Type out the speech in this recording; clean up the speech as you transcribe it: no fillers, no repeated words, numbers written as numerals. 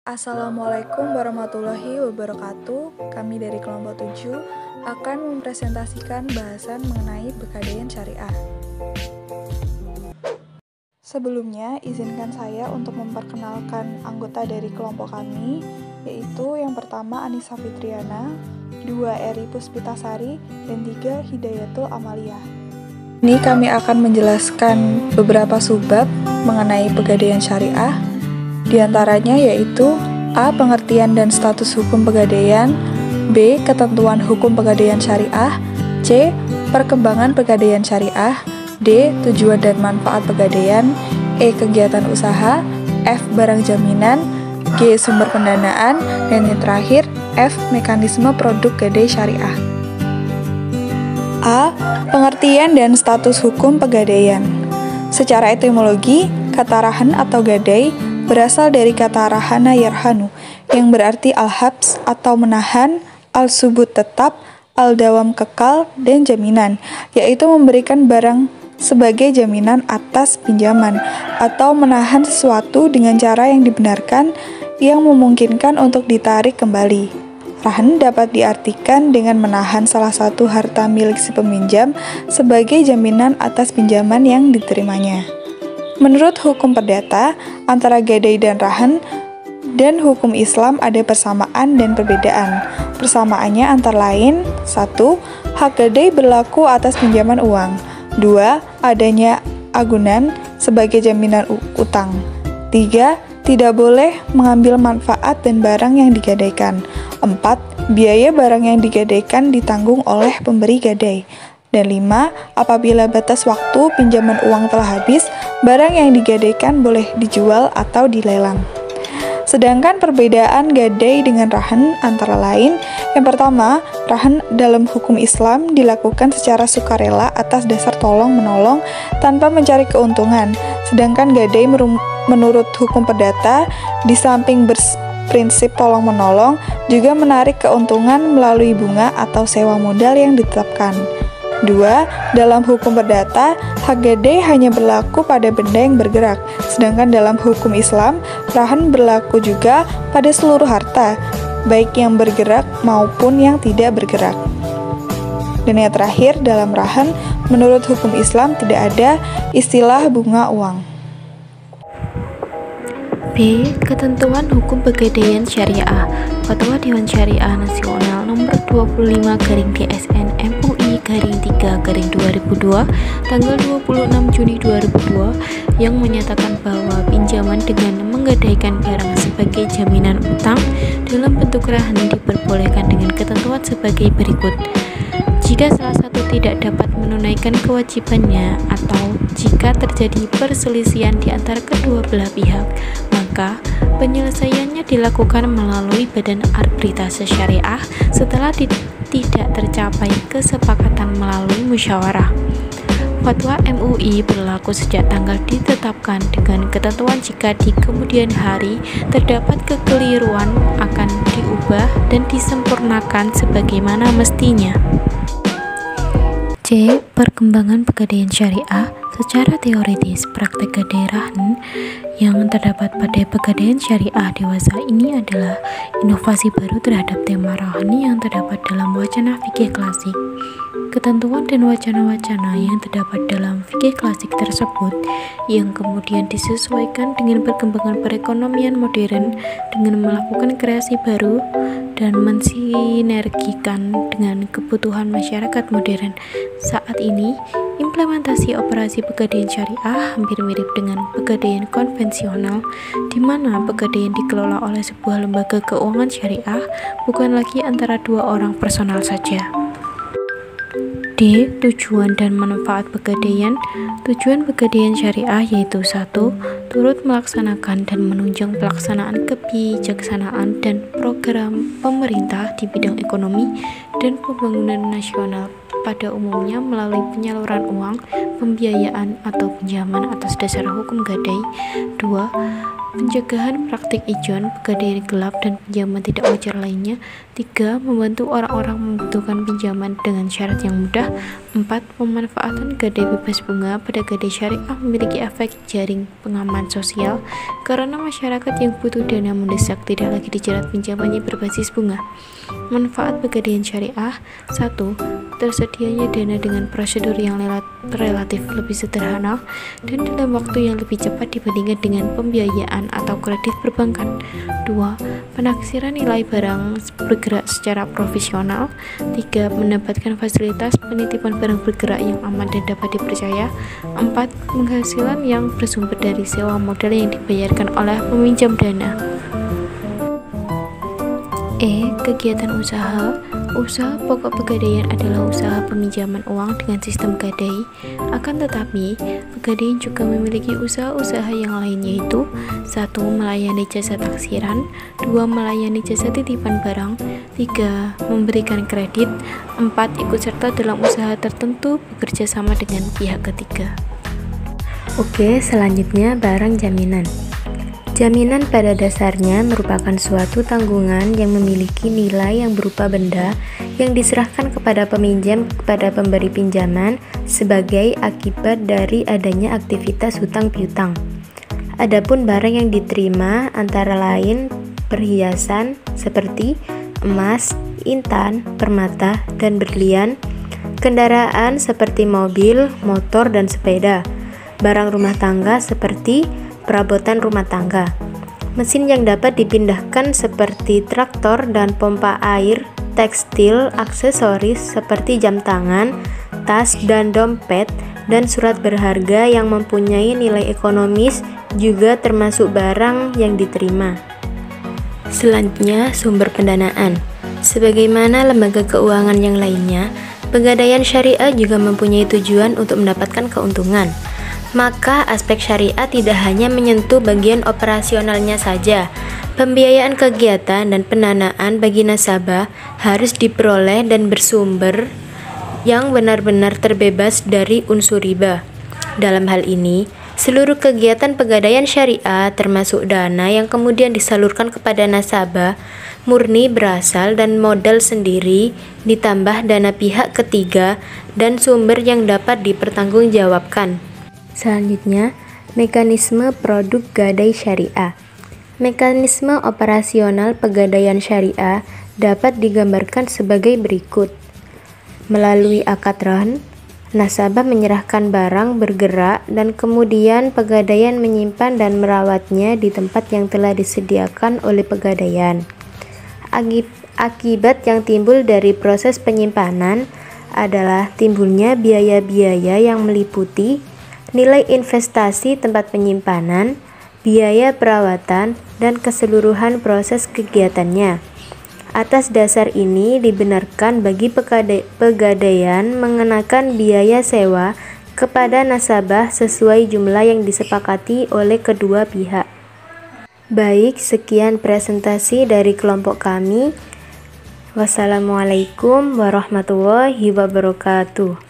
Assalamualaikum warahmatullahi wabarakatuh. Kami dari kelompok 7 akan mempresentasikan bahasan mengenai pegadaian syariah. Sebelumnya, izinkan saya untuk memperkenalkan anggota dari kelompok kami, yaitu yang pertama Anissa Fitriana, 2 Eri Puspitasari, dan 3 Hidayatul Amalia. Ini kami akan menjelaskan beberapa subbab mengenai pegadaian syariah. Di antaranya yaitu A. Pengertian dan status hukum pegadaian, B. Ketentuan hukum pegadaian syariah, C. Perkembangan pegadaian syariah, D. Tujuan dan manfaat pegadaian, E. Kegiatan usaha, F. Barang jaminan, G. Sumber pendanaan, dan yang terakhir F. Mekanisme produk gadai syariah. A. Pengertian dan status hukum pegadaian. Secara etimologi, kata rahan atau gadai berasal dari kata rahana yarhanu, yang berarti al-habs atau menahan, al-subut tetap, al-dawam kekal, dan jaminan, yaitu memberikan barang sebagai jaminan atas pinjaman, atau menahan sesuatu dengan cara yang dibenarkan yang memungkinkan untuk ditarik kembali. Rahan dapat diartikan dengan menahan salah satu harta milik si peminjam sebagai jaminan atas pinjaman yang diterimanya. Menurut hukum perdata, antara gadai dan rahan dan hukum Islam ada persamaan dan perbedaan. Persamaannya antara lain: 1. Hak gadai berlaku atas pinjaman uang. 2. Adanya agunan sebagai jaminan utang. 3. Tidak boleh mengambil manfaat dan barang yang digadaikan. 4. Biaya barang yang digadaikan ditanggung oleh pemberi gadai. Dan 5. Apabila batas waktu pinjaman uang telah habis, barang yang digadaikan boleh dijual atau dilelang. Sedangkan perbedaan gadai dengan rahan antara lain: yang pertama, rahan dalam hukum Islam dilakukan secara sukarela atas dasar tolong-menolong tanpa mencari keuntungan. Sedangkan gadai menurut hukum perdata, di samping berprinsip tolong-menolong, juga menarik keuntungan melalui bunga atau sewa modal yang ditetapkan. 2. Dalam hukum perdata, hak gadai hanya berlaku pada benda yang bergerak, sedangkan dalam hukum Islam, rahan berlaku juga pada seluruh harta, baik yang bergerak maupun yang tidak bergerak. Dan yang terakhir, dalam rahan, menurut hukum Islam tidak ada istilah bunga uang. B. Ketentuan hukum pegadaian syariah. Fatwa Dewan Syariah Nasional Nomor 25/DSN MUI/3/2002 tanggal 26 Juni 2002 yang menyatakan bahwa pinjaman dengan menggadaikan barang sebagai jaminan utang dalam bentuk rahan diperbolehkan dengan ketentuan sebagai berikut. Jika salah satu tidak dapat menunaikan kewajibannya atau jika terjadi perselisihan di antara kedua belah pihak, maka penyelesaiannya dilakukan melalui badan arbitrase syariah setelah tidak tercapai kesepakatan melalui musyawarah. Fatwa MUI berlaku sejak tanggal ditetapkan dengan ketentuan jika di kemudian hari terdapat kekeliruan akan diubah dan disempurnakan sebagaimana mestinya. C. Perkembangan pegadaian syariah. Secara teoritis, praktek gadai rahan yang terdapat pada pegadaian syariah dewasa ini adalah inovasi baru terhadap tema rahan yang terdapat dalam wacana fikih klasik. Ketentuan dan wacana-wacana yang terdapat dalam fikih klasik tersebut yang kemudian disesuaikan dengan perkembangan perekonomian modern dengan melakukan kreasi baru dan mensinergikan dengan kebutuhan masyarakat modern. Saat ini, implementasi operasi pegadaian syariah hampir mirip dengan pegadaian konvensional, di mana pegadaian dikelola oleh sebuah lembaga keuangan syariah, bukan lagi antara dua orang personal saja. D. Tujuan dan manfaat pegadaian. Tujuan pegadaian syariah yaitu 1. Turut melaksanakan dan menunjang pelaksanaan kebijaksanaan dan program pemerintah di bidang ekonomi dan pembangunan nasional pada umumnya melalui penyaluran uang, pembiayaan atau pinjaman atas dasar hukum gadai. 2. pencegahan praktik ijon, pegadaian gelap, dan pinjaman tidak wajar lainnya. 3. Membantu orang-orang membutuhkan pinjaman dengan syarat yang mudah. 4. Pemanfaatan gadai bebas bunga pada gadai syariah memiliki efek jaring pengaman sosial karena masyarakat yang butuh dana mendesak tidak lagi dijerat pinjamannya berbasis bunga. Manfaat pegadaian syariah: 1. Tersedianya dana dengan prosedur yang relatif lebih sederhana dan dalam waktu yang lebih cepat dibandingkan dengan pembiayaan atau kredit perbankan. 2. Penaksiran nilai barang bergerak secara profesional. 3. Mendapatkan fasilitas penitipan barang bergerak yang aman dan dapat dipercaya. 4. Penghasilan yang bersumber dari sewa modal yang dibayarkan oleh peminjam dana. Kegiatan usaha. Usaha pokok pegadaian adalah usaha peminjaman uang dengan sistem gadai. Akan tetapi, pegadaian juga memiliki usaha-usaha yang lain, yaitu 1. Melayani jasa taksiran. 2. Melayani jasa titipan barang. 3. Memberikan kredit. 4. Ikut serta dalam usaha tertentu, bekerja sama dengan pihak ketiga. Selanjutnya barang jaminan. Jaminan pada dasarnya merupakan suatu tanggungan yang memiliki nilai yang berupa benda yang diserahkan kepada peminjam kepada pemberi pinjaman sebagai akibat dari adanya aktivitas hutang piutang. Adapun barang yang diterima antara lain perhiasan seperti emas, intan, permata, dan berlian, kendaraan seperti mobil, motor, dan sepeda, barang rumah tangga seperti perabotan rumah tangga, mesin yang dapat dipindahkan seperti traktor dan pompa air, tekstil, aksesoris seperti jam tangan, tas dan dompet, dan surat berharga yang mempunyai nilai ekonomis juga termasuk barang yang diterima. Selanjutnya, sumber pendanaan. Sebagaimana lembaga keuangan yang lainnya, pegadaian syariah juga mempunyai tujuan untuk mendapatkan keuntungan. Maka aspek syariah tidak hanya menyentuh bagian operasionalnya saja. Pembiayaan kegiatan dan pendanaan bagi nasabah harus diperoleh dan bersumber yang benar-benar terbebas dari unsur riba. Dalam hal ini, seluruh kegiatan pegadaian syariah termasuk dana yang kemudian disalurkan kepada nasabah murni berasal dan modal sendiri ditambah dana pihak ketiga dan sumber yang dapat dipertanggungjawabkan. Selanjutnya, mekanisme produk gadai syariah. Mekanisme operasional pegadaian syariah dapat digambarkan sebagai berikut. Melalui akad rahn, nasabah menyerahkan barang bergerak dan kemudian pegadaian menyimpan dan merawatnya di tempat yang telah disediakan oleh pegadaian. Akibat yang timbul dari proses penyimpanan adalah timbulnya biaya-biaya yang meliputi nilai investasi tempat penyimpanan, biaya perawatan, dan keseluruhan proses kegiatannya. Atas dasar ini dibenarkan bagi pegadaian mengenakan biaya sewa kepada nasabah sesuai jumlah yang disepakati oleh kedua pihak. Baik, sekian presentasi dari kelompok kami. Wassalamualaikum warahmatullahi wabarakatuh.